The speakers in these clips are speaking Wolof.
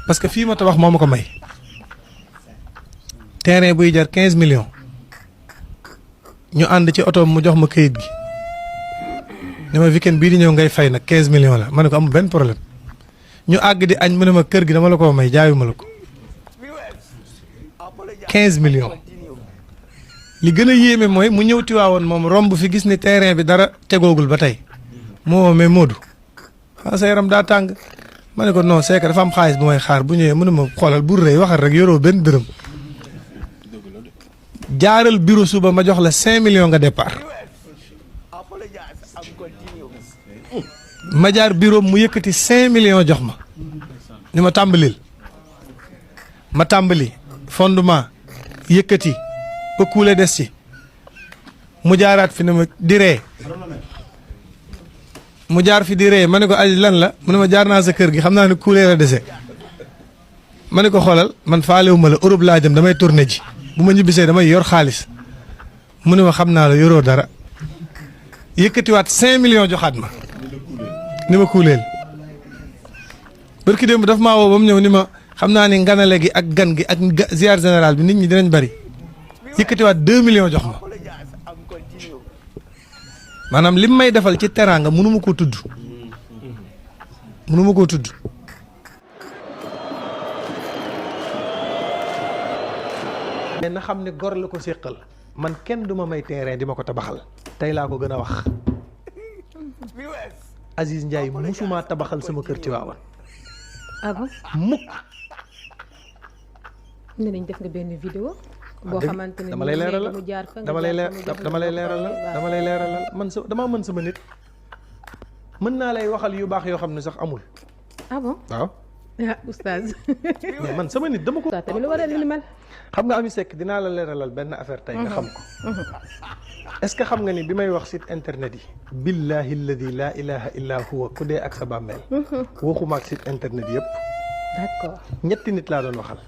parce que fii ma tabax moo ma ko may terrain buy jar 15 millions ñu ànd ci oto mu jox ma këyit gi ne ma weekend bii di ñëw ngay fay nag 15 millions la ma ne ko amul benn problème ñu àgg di añ mu ne ma kër gi dama la ko may jaayuma la ko 15 millions li gën a yéeme mooy mu ñëw Tiwaawoon moom romb fi gis ni terrain bi dara tegoogul ba tey moo mais Modou sa yaram daa tàng ma ne ko non c'est que dafa am xaalis bu may xaar bu ñëwee mu ne ma xoolal bu rëy waxal rek yoroo benn dërëm jaaral bureau suba ma jox la 5 millions nga départ ma jaar bureau mu yëkkati 5 millions jox ma ni ma tàmbalil ma tàmbali fondement yëkkati ba kuule des ci mu jaaraat fi ne ma di ree mu jaar fi di ree ma ne ko aji lan la mu ne ma jaar naa sa kër gi xam naa ne kuule la dese ma ne ko xoolal man faalewu ma la Europe laa jëm damay tourné ji bu ma ñibbisee damay yor xaalis mu ne ma xam naa la yoroo dara yëkkatiwaat 5 millions joxaat ma ni ma kuuleel barki démb daf maa woo ba mu ñëw ni ma xam naa ni nganale gi ak gan gi ak ziar général bi nit ñi dinañ bari yëkkatiwaat 2 millions jox ma maanaam lim may defal ci teraanga mënu ma koo tudd mënu ma koo tudd. mais na xam ne gor la ko séqal man kenn du ma may terrain di ma ko tabaxal tey laa ko gën a wax Aziz Ndiaye musuma tabaxal sama kër Tiwaawan. ah bon mukk. ne nañ def nga benn vidéo. boo xamante ne dama lay leeralal dama lay leeralal man sa damaa mën sama nit mën naa lay waxal yu baax yoo xam ne sax amul. ah bon waaw. ah oustaz. mais man sama nit dama ko. tamit lu war a li mel. xam nga Ami Seck dinaa la leeralal benn affaire tey nga xam ko. est-ce que xam nga ni bi may wax site internet yi. billahi alladi laa ilaha illa huwa ku dee ak sa bàmmeel. waxuma ak site internet yëpp. d'accord ñetti nit laa doon waxal.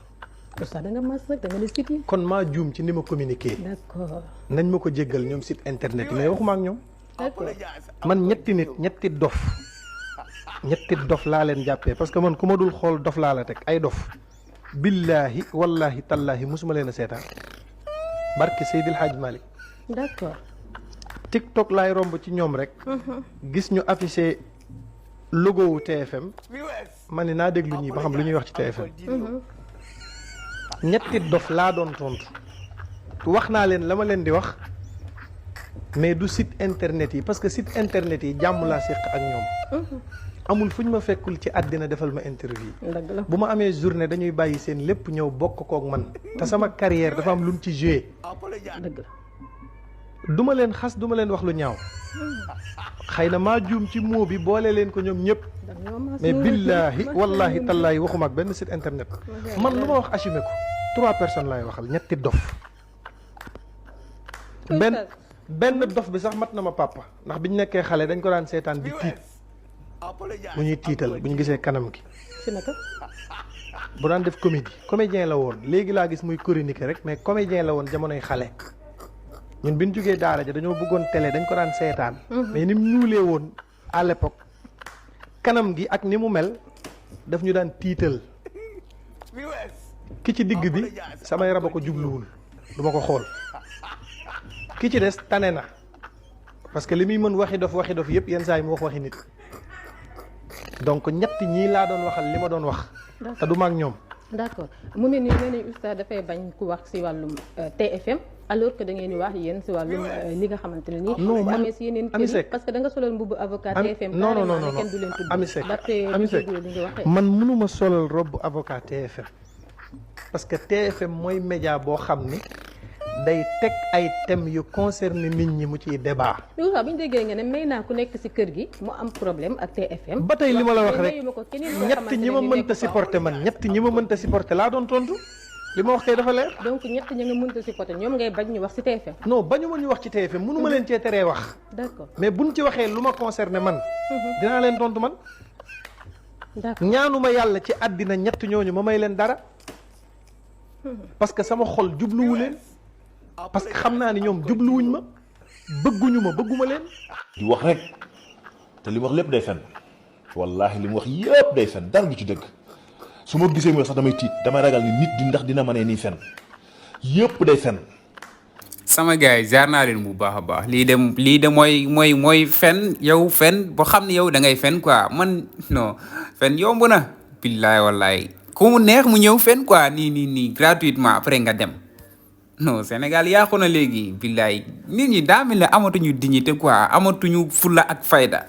oustaz da nga mas rek da nga ne site yi. kon maa juum ci ni ma communiqué. d'accord nañ ma ko jéggal ñoom site internet yi mais waxuma ak ñoom. d'accord man ñetti nit ñetti dof laa leen jàppee parce que man ku ma dul xool dof laa la teg ay dof. billahi wallahi tallahi musuma leen a seetaan barke Seydil Hadj Malick. d'accord. TikTok laay romb ci ñoom rek. gis ñu affiché logo wu TFM. ma ne naa déglu ñii ba xam lu ñuy wax ci TFM. ñetti dof laa doon tontu. wax naa leen la ma leen di wax mais du site internet yi parce que site internet yi jàmm laa séq ak ñoom. amul fu ñu ma fekkul ci àddina defal ma interview. bu ma amee journée dañuy bàyyi seen lépp ñëw bokk kook man te sama carrière dafa am lu mu ci joué. dëgg la. du ma leen xas du ma leen wax lu ñaaw. xëy na maa juum ci moo bi boole leen ko ñoom ñëpp. mais billahi wallahi tallahi waxuma ak benn site internet. man lu ma wax assumé ko 3 personnes laay waxal ñetti dof. benn dof bi sax mat na ma papa ndax biñ nekkee xale dañ ko daan seetaan di tiit. bu ñuy tiital bu ñu gisee kanam gi. si naka. bu daan def comédien la woon léegi laa gis muy chronique rek mais comédien la woon jamonoy xale. ñun bi ñu jógee daara ja dañoo bëggoon télé dañ ko daan seetaan. mais ni mu ñuulee woon à l'époque kanam gi ak ni mu mel daf ñu daan tiital. ki ci digg bi samay rab a ko jubluwul du ma ko xool. ki ci des tane na parce que li muy mën waxi dof yëpp yenn saa yi mu wax waxi nit. donc ñett ñii laa doon waxal li ma doon wax. te du ma ak ñoom. d'accord mu ne nii nee nañu oustaz dafay bañ ku wax si wàllum TFM alors que da ngeen di wax yéen si wàllum li nga xamante ne nii. non man amee si yeneen kër yi parce que da nga solal mbubu avocat TFM. non non non kenn du leen tudd. Ami Seck man mënuma solal robb avocat TFM parce que TFM mooy média boo xam ni day teg ay thèmes yu concerné nit ñi mu ciy débat. yow sax bu ñu déggee nga ne may naa ku nekk si kër gi mu am problème ak TFM. ba tey li ma la wax rek ñett ñi ma mënta supporter man ñett ñi ma mënta supporter laa doon tontu li ma wax tey dafa leer. donc ñett ñi nga mënta supporter ñoom ngay bañ ñu wax si TFM. non bañu ma ñu wax ci TFM mënu ma leen cee teree wax. d'accord mais buñ ci waxee lu ma concerné man. dinaa leen tontu man. d'accord ñaanuma yàlla ci àddina ñett ñooñu ma may leen dara. parce que sama xol jubluwu leen. parce que xam naa ni ñoom jubluwuñ ma bëgguma leen. di wax rek te li mu wax lépp day fen wallahi li mu wax yëpp day fen dara du ci dëgg su ma gisee mooy sax damay tiit damay ragal ni nit di ndax dina mënee nii fen yëpp day fen. sama gars yi jaar naa leen bu baax a baax lii de mooy fen yow fen boo xam ne yow da ngay fen quoi man non fen yomb na billaay wallaay ku mu neex mu ñëw fen quoi nii gratuitement après nga dem non Sénégal yàqu na léegi billaay nit ñi daa mel ne amatuñu dignité quoi amatuñu fulla ak fayda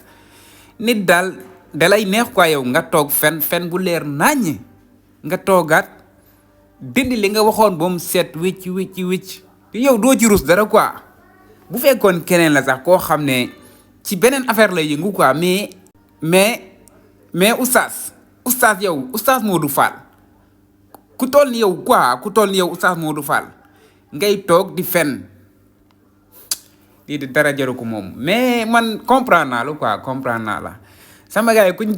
nit daal dalay neex quoi yow nga toog fen bu leer naññ nga toogaat dindi li nga waxoon ba mu set wicc yow doo ci rus dara quoi bu fekkoon keneen la sax koo xam ne ci beneen affaire lay yëngu quoi mais oustaz yow oustaz Modou Fall ku toll ni yow quoi ku toll ni yow oustaz Modou Fall ngay toog di fen lii di dara jaru ko moom mais man comprendre naa la quoi comprendre naa la sama gars yi ku ñu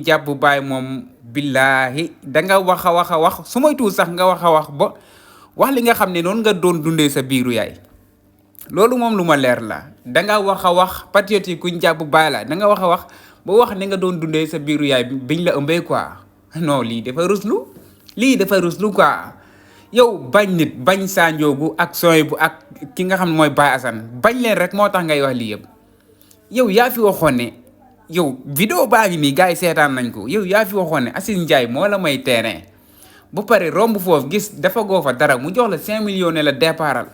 jàpp baay moom billaahi danga wax a wax su may tuut sax nga wax a wax ba wax li nga xam ne noonu nga doon dundee sa biiru yaay loolu moom lu ma leer la danga wax a wax patriote yi ku ñu jàpp baay la danga wax a wax ba wax ni nga doon dundee sa biiru yaay biñ la ëmbee quoi non lii dafa ruslu quoi yow bañ nit bañ Sa Ndiogou ak sooy bu ak ki nga xam ne mooy Baye Assane bañ leen rek moo tax ngay wax lii yëpp yow yaa fi waxoon ne yow vidéo baa ngi nii gars yi seetaan nañ ko yow yaa fi waxoon ne Aziz Ndiaye moo la may terrain bu pare romb foofu gis dafa goo fa dara mu jox la 5 millions ne la départal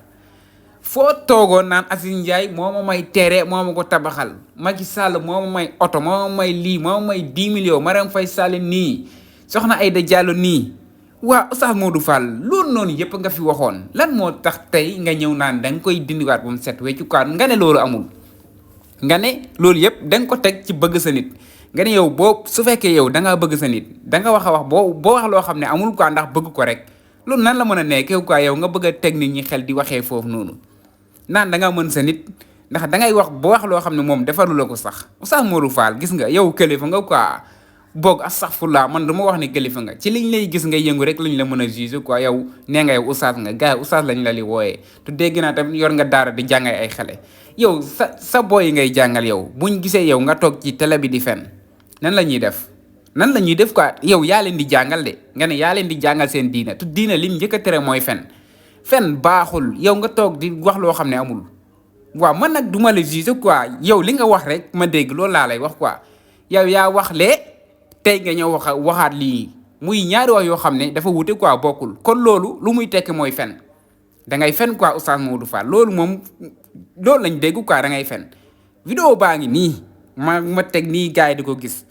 foo toogoon naan Aziz Ndiaye moo ma may terrain moo ma ko tabaxal Macky Sall moo ma may oto moo ma may lii moo ma may 10 millions Marème Faye Sall nii soxna Aïda Diallo nii waa Oustaz Modou Fall loolu noonu yëpp nga fi waxoon lan moo tax tey nga ñëw naan da nga koy dindiwaat ba mu set weccukaat nga ne loolu amul nga ne loolu yëpp da nga ko teg ci bëgg sa nit nga ne yow boo su fekkee yow da ngaa bëgg sa nit da nga wax a wax boo wax loo xam ne amul quoi ndax bëgg ko rek loolu nan la mën a nekkee quoi yow nga bëgg a teg nit ñi xel di waxee foofu noonu naan da nga mën sa nit ndax da ngay wax boo wax loo xam ne moom defalu la ko sax Oustaz Modou Fall gis nga yow kilifa nga quoi boog astaghfirullah man dama wax ne kilifa nga ci liñ lay gis nga yëngu rek lañ la mën a juger quoi yow nee nga yow oustaz nga gars yi oustaz lañ la li wooyee te dégg naa tam yor nga daara di jàngal ay xale yow sa boy yi ngay jàngal yow buñ gisee yow nga toog ci télé bi di fen nan la ñuy def quoi yow yaa leen di jàngal de nga ne yaa leen di jàngal seen diina te diina lim njëkk a tere mooy fen baaxul yow nga toog di wax loo xam ne amul waaw man nag duma la juger quoi yow li nga wax rek ma dégg loolu laa lay wax quoi yow yaa wax lee tey nga ñëw waxaat lii muy ñaari wax yoo xam ne dafa wute quoi bokkul kon loolu lu muy tekki mooy fen da ngay fen quoi Oustaz Modou Fall loolu moom loolu lañ dégg quoi da ngay fen vidéo baa ngi nii ma teg nii gars yi di ko gis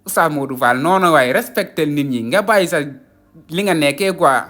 Oustaz Modou Fall noonu waaye respecté nit ñi nga bàyyi sa li nga nekkee quoi